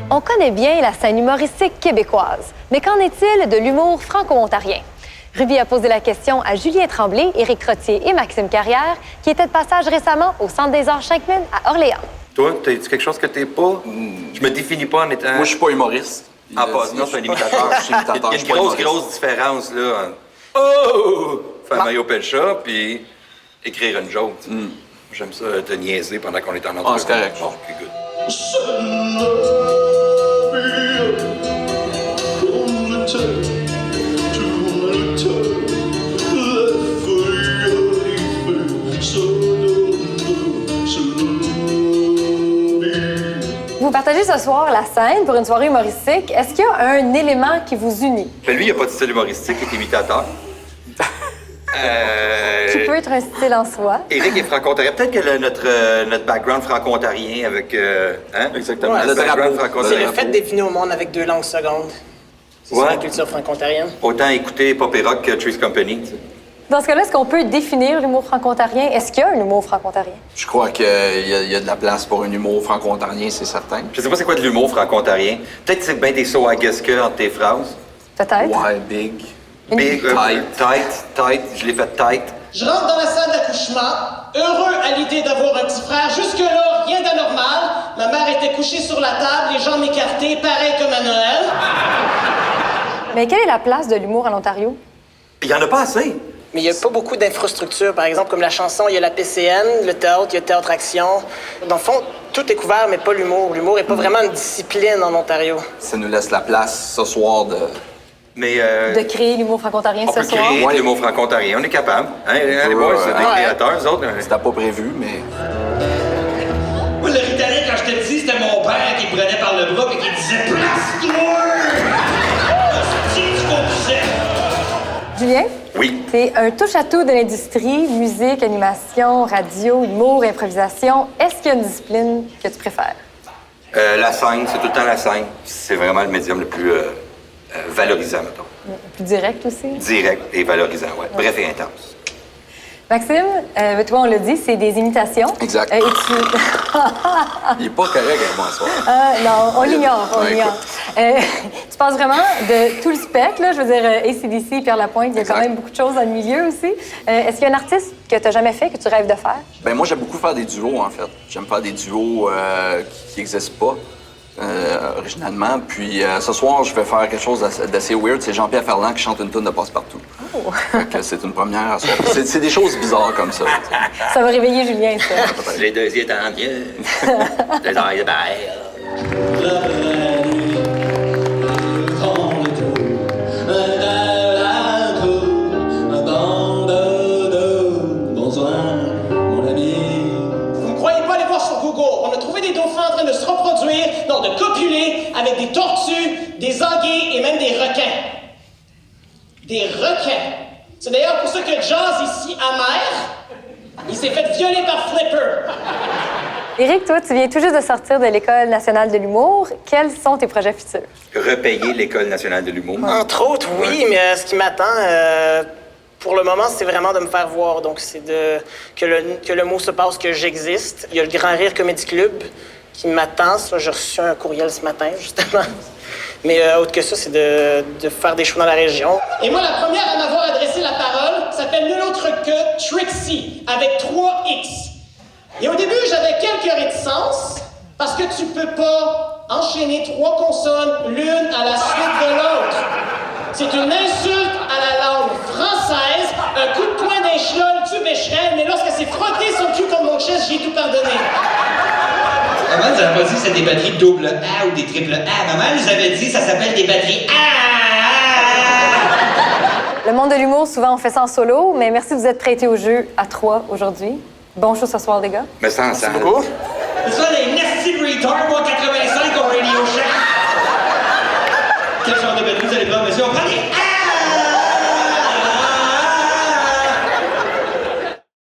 On connaît bien la scène humoristique québécoise, mais qu'en est-il de l'humour franco-ontarien? Ruby a posé la question à Julien Tremblay, Éric Trottier et Maxime Carrière, qui étaient de passage récemment au Centre des Arts Shankman à Orléans. Toi, t'as-tu quelque chose que t'es pas? Je me définis pas en étant... Moi, je suis pas humoriste. Ah, pas, non, c'est un imitateur. Je suis imitateur, Il y a une grosse différence, là. Oh! Faire Mario Pelcha, puis écrire une joke. J'aime ça, te niaiser pendant qu'on est en entrevue. Ah, c'est correct. Bon, okay, good. Vous partagez ce soir la scène pour une soirée humoristique. Est-ce qu'il y a un élément qui vous unit? Ben, lui, il n'y a pas de style humoristique, il est imitateur. Qui peut être un style en soi. Éric est franco-ontarien. Peut-être que notre background franco-ontarien avec... hein? Exactement. Ouais, Le background drapeau. C'est le franco-ontarien. fait de définir au monde avec 2 langues secondes. C'est sur Ouais. la culture franco-ontarienne. Autant écouter pop et rock que Three's Company, tu sais. Dans ce cas-là, est-ce qu'on peut définir l'humour franco-ontarien? Est-ce qu'il y a un humour franco-ontarien? Je crois qu'il y a de la place pour un humour franco-ontarien, c'est certain. Je sais pas c'est quoi de l'humour franco-ontarien. Peut-être que c'est bien des sauts à guesque entre tes phrases. Peut-être. Ouais, big. Big, tight. Je l'ai fait tight. Je rentre dans la salle d'accouchement, heureux à l'idée d'avoir un petit frère. Jusque-là, rien d'anormal. Ma mère était couchée sur la table, les jambes écartées, pareil comme à Noël. Mais quelle est la place de l'humour en Ontario? Il y en a pas assez. Mais il n'y a pas beaucoup d'infrastructures. Par exemple, comme la chanson, il y a la PCN, le théâtre, il y a Théâtre Action. Dans le fond, tout est couvert, mais pas l'humour. L'humour n'est pas vraiment une discipline en Ontario. Ça nous laisse la place ce soir de... Mais De créer l'humour franco-ontarien on ce peut soir? créer Ouais. de l'humour franco-ontarien. On est capable. Hein, les boys, c'est des Ouais. créateurs, eux autres. C'était pas prévu, mais... Moi, le ritalin, quand je te dis, c'était mon père qui me prenait par le bras et qui disait « Place-toi! » Hostie, tu conduisais. Julien? Oui. T'es un touche-à-tout de l'industrie, musique, animation, radio, humour, improvisation. Est-ce qu'il y a une discipline que tu préfères? La scène, c'est tout le temps la scène. C'est vraiment le médium le plus valorisant, mettons. Plus direct aussi? Direct et valorisant, ouais. Bref et intense. Maxime, toi, on l'a dit, c'est des imitations. Exact. Et tu... Il est pas correct avec moi, ça. Non, on l'ignore, on Ouais, l'ignore. Tu passes vraiment de tout le spectre, là. Je veux dire, AC/DC, Pierre Lapointe, il y a Exact. quand même beaucoup de choses dans le milieu aussi. Est-ce qu'il y a un artiste que tu n'as jamais fait, que tu rêves de faire? Ben moi, j'aime beaucoup faire des duos, en fait. J'aime faire des duos qui n'existent pas originalement. Puis ce soir, je vais faire quelque chose d'assez weird. C'est Jean-Pierre Ferland qui chante une toune de Passe-Partout. Oh. Fait que c'est une première à soir. C'est des choses bizarres comme ça. Ça va réveiller Julien, ça. Les deux yeux en Dieu. Les oreilles de bail. Vous ne croyez pas aller voir sur Google. On a trouvé des dauphins en train de se reproduire, non, de copuler avec des tortues, des anguilles et même des requins. Des requins. C'est d'ailleurs pour ça que Jazz, ici, amer, il s'est fait violer par Flipper. Éric, toi, tu viens tout juste de sortir de l'École nationale de l'humour. Quels sont tes projets futurs? Repayer l'École nationale de l'humour. Entre autres, oui, mais ce qui m'attend, pour le moment, c'est vraiment de me faire voir. Donc, c'est que le mot se passe, que j'existe. Il y a le Grand Rire Comedy Club qui m'attend. Ça, j'ai reçu un courriel ce matin, justement. Mais autre que ça, c'est de faire des shows dans la région. Et moi, la première à m'avoir adressé la parole s'appelle nul autre que Trixie, avec 3 X. Et au début, j'avais quelques réticences, parce que tu peux pas enchaîner 3 consonnes l'une à la suite de l'autre. C'est une insulte à la langue française, un coup de poing d'un chenol, tu bêcherais, mais lorsqu'elle s'est frottée son cul contre mon chest, j'ai tout pardonné. Maman nous avait pas dit que c'était des batteries double A ou des triple A. Maman nous avait dit que ça s'appelle des batteries A. Le monde de l'humour, souvent, on fait ça en solo, mais merci de vous être prêtés au jeu à 3 aujourd'hui. Bon show ce soir, les gars. Mais sans Merci beaucoup. Ça, les merci